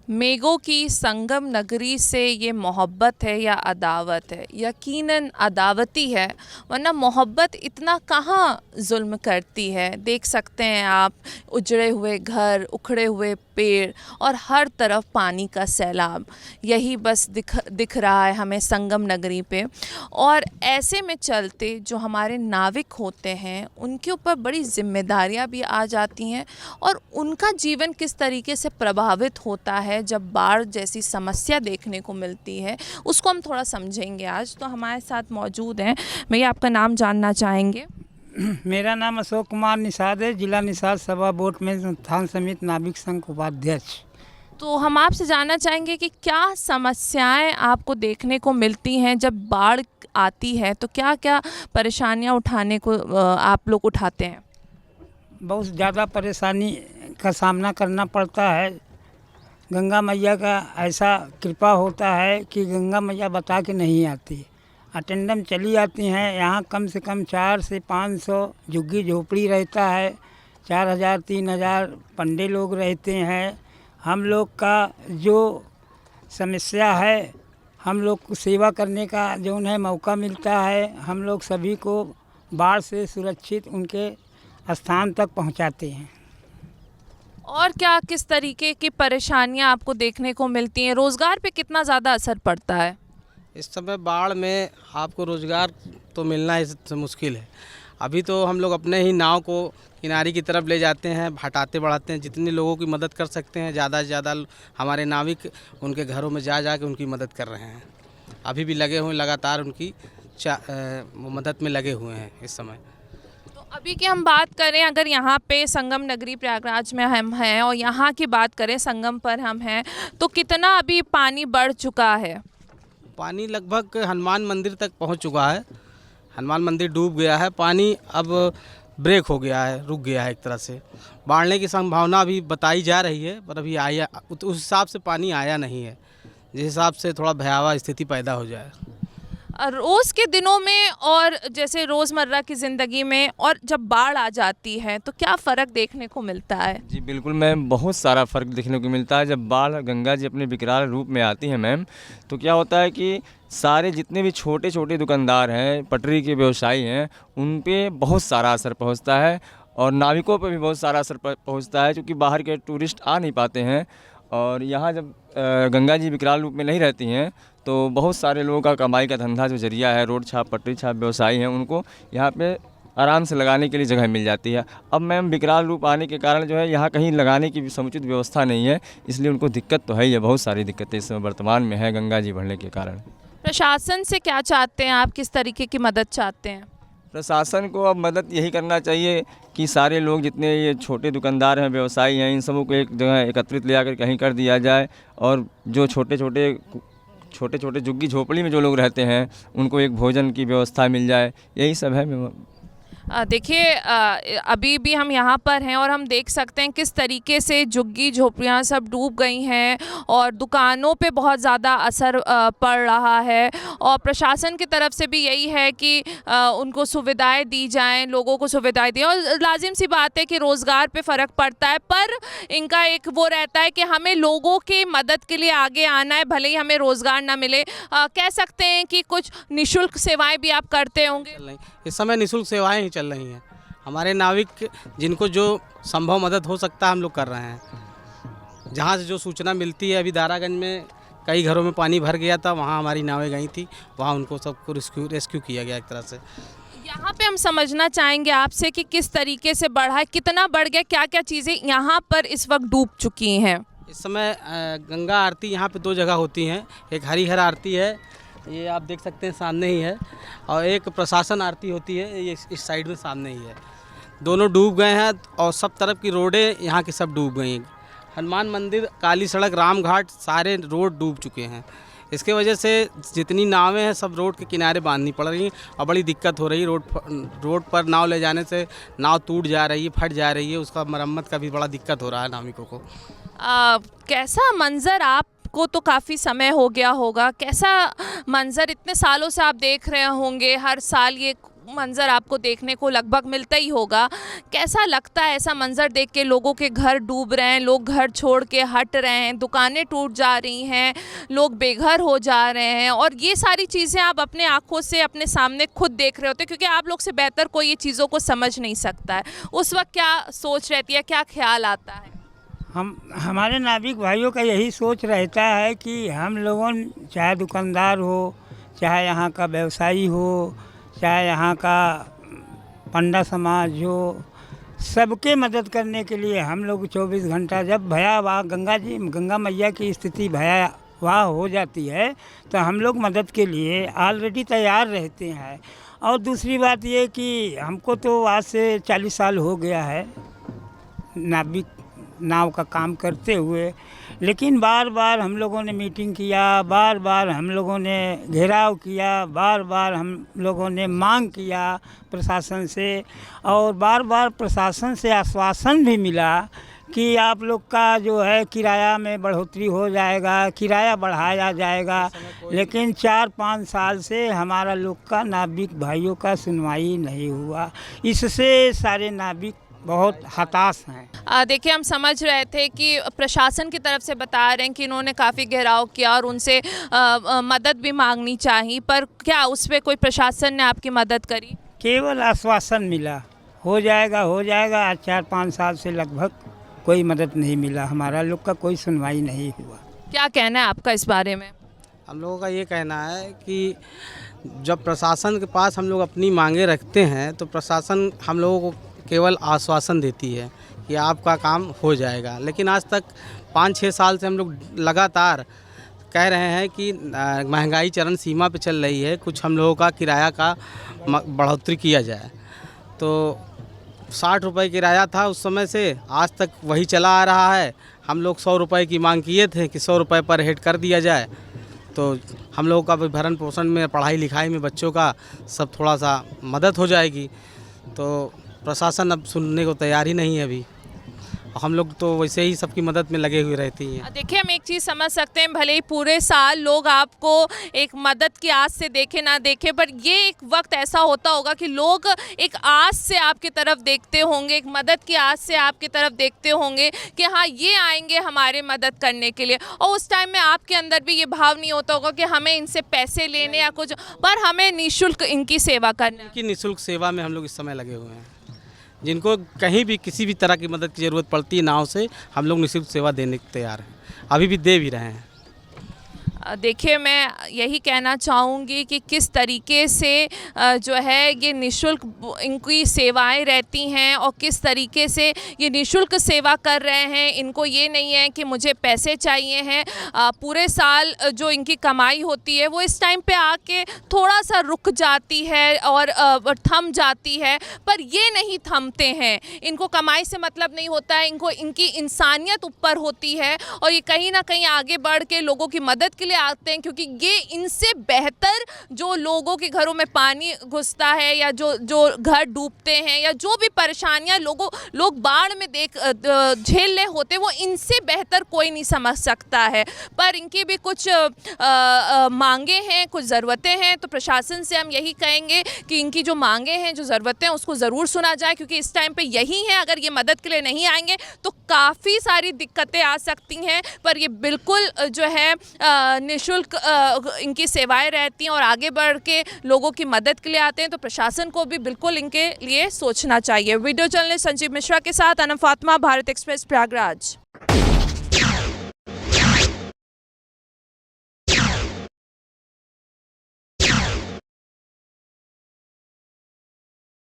मेघों की संगम नगरी से ये मोहब्बत है या अदावत है? यकीनन अदावती है, वरना मोहब्बत इतना कहाँ जुल्म करती है। देख सकते हैं आप, उजड़े हुए घर, उखड़े हुए पेड़ और हर तरफ पानी का सैलाब। यही बस दिख रहा है हमें संगम नगरी पे। और ऐसे में चलते जो हमारे नाविक होते हैं उनके ऊपर बड़ी जिम्मेदारियां भी आ जाती हैं, और उनका जीवन किस तरीके से प्रभावित होता है जब बाढ़ जैसी समस्या देखने को मिलती है, उसको हम थोड़ा समझेंगे आज। तो हमारे साथ मौजूद हैं, भैया आपका नाम जानना चाहेंगे? मेरा नाम अशोक कुमार निषाद है, जिला निषाद सभा बोर्ड में संस्थान समिति नाविक संघ उपाध्यक्ष। तो हम आपसे जानना चाहेंगे कि क्या समस्याएं आपको देखने को मिलती हैं जब बाढ़ आती है, तो क्या क्या परेशानियां उठाने को आप लोग उठाते हैं? बहुत ज़्यादा परेशानी का सामना करना पड़ता है। गंगा मैया का ऐसा कृपा होता है कि गंगा मैया बता के नहीं आती, अटेंडम चली आती हैं। यहाँ कम से कम 400 से 500 झुग्गी झोपड़ी रहता है, 4000 3000 पंडे लोग रहते हैं। हम लोग का जो समस्या है, हम लोग को सेवा करने का जो उन्हें मौका मिलता है, हम लोग सभी को बाढ़ से सुरक्षित उनके स्थान तक पहुंचाते हैं। और क्या किस तरीके की परेशानियां आपको देखने को मिलती हैं? रोज़गार पे कितना ज़्यादा असर पड़ता है? इस समय बाढ़ में आपको रोज़गार तो मिलना ही मुश्किल है। अभी तो हम लोग अपने ही नाव को किनारे की तरफ ले जाते हैं, हटाते बढ़ाते हैं। जितने लोगों की मदद कर सकते हैं, ज़्यादा से ज़्यादा हमारे नाविक उनके घरों में जा के उनकी मदद कर रहे हैं। अभी भी लगे हुए, लगातार उनकी मदद में लगे हुए हैं इस समय। तो अभी की हम बात करें, अगर यहाँ पे संगम नगरी प्रयागराज में हम हैं और यहाँ की बात करें संगम पर हम हैं, तो कितना अभी पानी बढ़ चुका है? पानी लगभग हनुमान मंदिर तक पहुँच चुका है। हनुमान मंदिर डूब गया है, पानी अब ब्रेक हो गया है, रुक गया है एक तरह से। बढ़ने की संभावना भी बताई जा रही है, पर अभी आया उस हिसाब से पानी आया नहीं है जिस हिसाब से थोड़ा भयावह स्थिति पैदा हो जाए। रोज़ के दिनों में और जैसे रोज़मर्रा की ज़िंदगी में, और जब बाढ़ आ जाती है तो क्या फ़र्क देखने को मिलता है? जी बिल्कुल मैम, बहुत सारा फ़र्क देखने को मिलता है। जब बाढ़ गंगा जी अपने विकराल रूप में आती है मैम, तो क्या होता है कि सारे जितने भी छोटे छोटे दुकानदार हैं, पटरी के व्यवसायी हैं, उन पे बहुत सारा असर पहुंचता है, और नाविकों पे भी बहुत सारा असर पहुंचता है, क्योंकि बाहर के टूरिस्ट आ नहीं पाते हैं। और यहाँ जब गंगा जी विकराल रूप में नहीं रहती हैं, तो बहुत सारे लोगों का कमाई का धंधा जो जरिया है, रोड छाप पटरी छाप व्यवसायी हैं, उनको यहाँ पे आराम से लगाने के लिए जगह मिल जाती है। अब मैम विकराल रूप आने के कारण जो है यहाँ कहीं लगाने की समुचित व्यवस्था नहीं है, इसलिए उनको दिक्कत तो है ही है। बहुत सारी दिक्कतें इस समय वर्तमान में है गंगा जी बढ़ने के कारण। प्रशासन से क्या चाहते हैं आप, किस तरीके की मदद चाहते हैं? प्रशासन को अब मदद यही करना चाहिए कि सारे लोग जितने ये छोटे दुकानदार हैं, व्यवसायी हैं, इन सबों को एक जगह एकत्रित ले आकर कहीं कर दिया जाए, और जो छोटे छोटे झुग्गी झोपड़ी में जो लोग रहते हैं उनको एक भोजन की व्यवस्था मिल जाए। यही सब है। देखिए, अभी भी हम यहाँ पर हैं और हम देख सकते हैं किस तरीके से झुग्गी झोपड़ियाँ सब डूब गई हैं, और दुकानों पे बहुत ज़्यादा असर पड़ रहा है। और प्रशासन की तरफ से भी यही है कि उनको सुविधाएं दी जाएं, लोगों को सुविधाएं दें। और लाजिम सी बात है कि रोज़गार पे फ़र्क पड़ता है, पर इनका एक वो रहता है कि हमें लोगों की मदद के लिए आगे आना है, भले ही हमें रोज़गार ना मिले। कह सकते हैं कि कुछ निःशुल्क सेवाएँ भी आप करते होंगे? इस समय निःशुल्क सेवाएं ही चल रही हैं। हमारे नाविक जिनको जो संभव मदद हो सकता है हम लोग कर रहे हैं। जहाँ से जो सूचना मिलती है, अभी दारागंज में कई घरों में पानी भर गया था, वहाँ हमारी नावें गई थी, वहाँ उनको सबको रेस्क्यू किया गया एक तरह से। यहाँ पे हम समझना चाहेंगे आपसे कि किस तरीके से बढ़ा है, कितना बढ़ गया, क्या क्या चीज़ें यहाँ पर इस वक्त डूब चुकी हैं? इस समय गंगा आरती यहाँ पे 2 जगह होती हैं। एक हरिहर आरती है, ये आप देख सकते हैं सामने ही है, और एक प्रशासन आरती होती है, ये इस साइड में सामने ही है। दोनों डूब गए हैं, और सब तरफ की रोडें यहाँ की सब डूब गई हैं। हनुमान मंदिर, काली सड़क, राम घाट, सारे रोड डूब चुके हैं। इसके वजह से जितनी नावें हैं सब रोड के किनारे बांधनी पड़ रही हैं, और बड़ी दिक्कत हो रही है। रोड पर नाव ले जाने से नाव टूट जा रही है, फट जा रही है, उसका मरम्मत का भी बड़ा दिक्कत हो रहा है नाविकों को। कैसा मंजर, आपको तो काफ़ी समय हो गया होगा, कैसा मंजर इतने सालों से आप देख रहे होंगे? हर साल ये मंज़र आपको देखने को लगभग मिलता ही होगा। कैसा लगता है ऐसा मंज़र देख के? लोगों के घर डूब रहे हैं, लोग घर छोड़ के हट रहे हैं, दुकानें टूट जा रही हैं, लोग बेघर हो जा रहे हैं, और ये सारी चीज़ें आप अपने आँखों से अपने सामने खुद देख रहे होते हैं, क्योंकि आप लोग से बेहतर कोई ये चीज़ों को समझ नहीं सकता है। उस वक्त क्या सोच रहती है, क्या ख्याल आता है? हमारे नाविक भाइयों का यही सोच रहता है कि हम लोगों, चाहे दुकानदार हो, चाहे यहाँ का व्यवसायी हो, चाहे यहाँ का पंडा समाज हो, सबके मदद करने के लिए हम लोग 24 घंटा, जब भयावह गंगा मैया की स्थिति भयावह हो जाती है तो हम लोग मदद के लिए ऑलरेडी तैयार रहते हैं। और दूसरी बात ये कि हमको तो आज से 40 साल हो गया है नाव का काम करते हुए, लेकिन बार बार हम लोगों ने मीटिंग किया, बार बार हम लोगों ने घेराव किया, बार बार हम लोगों ने मांग किया प्रशासन से, और बार बार प्रशासन से आश्वासन भी मिला कि आप लोग का जो है किराया में बढ़ोतरी हो जाएगा, किराया बढ़ाया जाएगा, लेकिन 4-5 साल से हमारा लोग का नाविक भाइयों का सुनवाई नहीं हुआ। इससे सारे नाविक बहुत हताश हैं। देखिए, हम समझ रहे थे कि प्रशासन की तरफ से बता रहे हैं कि इन्होंने काफ़ी घेराव किया और उनसे मदद भी मांगनी चाहिए, पर क्या उस पर कोई प्रशासन ने आपकी मदद करी? केवल आश्वासन मिला, हो जाएगा हो जाएगा। आज 4-5 साल से लगभग कोई मदद नहीं मिला, हमारा लोग का कोई सुनवाई नहीं हुआ। क्या कहना है आपका इस बारे में? हम लोगों का ये कहना है कि जब प्रशासन के पास हम लोग अपनी मांगे रखते हैं तो प्रशासन हम लोगों को केवल आश्वासन देती है कि आपका काम हो जाएगा, लेकिन आज तक 5-6 साल से हम लोग लगातार कह रहे हैं कि महंगाई चरम सीमा पे चल रही है, कुछ हम लोगों का किराया का बढ़ोतरी किया जाए। तो 60 रुपये किराया था उस समय से, आज तक वही चला आ रहा है। हम लोग 100 रुपये की मांग किए थे कि 100 रुपये पर हेड कर दिया जाए, तो हम लोगों का भी भरण पोषण में, पढ़ाई लिखाई में बच्चों का सब थोड़ा सा मदद हो जाएगी। तो प्रशासन अब सुनने को तैयार ही नहीं है अभी, हम लोग तो वैसे ही सबकी मदद में लगे हुए रहती हैं। देखिए, हम एक चीज़ समझ सकते हैं, भले ही पूरे साल लोग आपको एक मदद की आस से देखे ना देखे, पर ये एक वक्त ऐसा होता होगा कि लोग एक आस से आपकी तरफ देखते होंगे, एक मदद की आस से आपकी तरफ देखते होंगे कि हाँ, ये आएंगे हमारे मदद करने के लिए। और उस टाइम में आपके अंदर भी ये भाव नहीं होता होगा कि हमें इनसे पैसे लेने या कुछ, पर हमें निःशुल्क इनकी सेवा करना। इनकी निःशुल्क सेवा में हम लोग इस समय लगे हुए हैं। जिनको कहीं भी किसी भी तरह की मदद की ज़रूरत पड़ती है नाव से, हम लोग निःशुल्क सेवा देने को तैयार हैं, अभी भी दे भी रहे हैं। देखिए, मैं यही कहना चाहूँगी कि किस तरीके से जो है ये निःशुल्क इनकी सेवाएं रहती हैं और किस तरीके से ये निःशुल्क सेवा कर रहे हैं। इनको ये नहीं है कि मुझे पैसे चाहिए हैं। पूरे साल जो इनकी कमाई होती है वो इस टाइम पे आके थोड़ा सा रुक जाती है और थम जाती है, पर ये नहीं थमते हैं। इनको कमाई से मतलब नहीं होता है, इनको इनकी इंसानियत ऊपर होती है और ये कहीं ना कहीं आगे बढ़ के लोगों की मदद के लिए आते हैं, क्योंकि ये इनसे बेहतर जो लोगों के घरों में पानी घुसता है या जो घर डूबते हैं या जो भी परेशानियां लोग बाढ़ में झेल रहे होते, वो इनसे बेहतर कोई नहीं समझ सकता है। पर इनकी भी कुछ मांगे हैं, कुछ ज़रूरतें हैं, तो प्रशासन से हम यही कहेंगे कि इनकी जो मांगे हैं, जो ज़रूरतें हैं, उसको ज़रूर सुना जाए, क्योंकि इस टाइम पे यही है। अगर ये मदद के लिए नहीं आएंगे तो काफ़ी सारी दिक्कतें आ सकती हैं, पर ये बिल्कुल जो है निःशुल्क इनकी सेवाएं रहती हैं और आगे बढ़ के लोगों की मदद के लिए आते हैं, तो प्रशासन को भी बिल्कुल इनके लिए सोचना चाहिए। वीडियो जर्नलिस्ट संजीव मिश्रा के साथ अनम फातिमा, भारत एक्सप्रेस, प्रयागराज।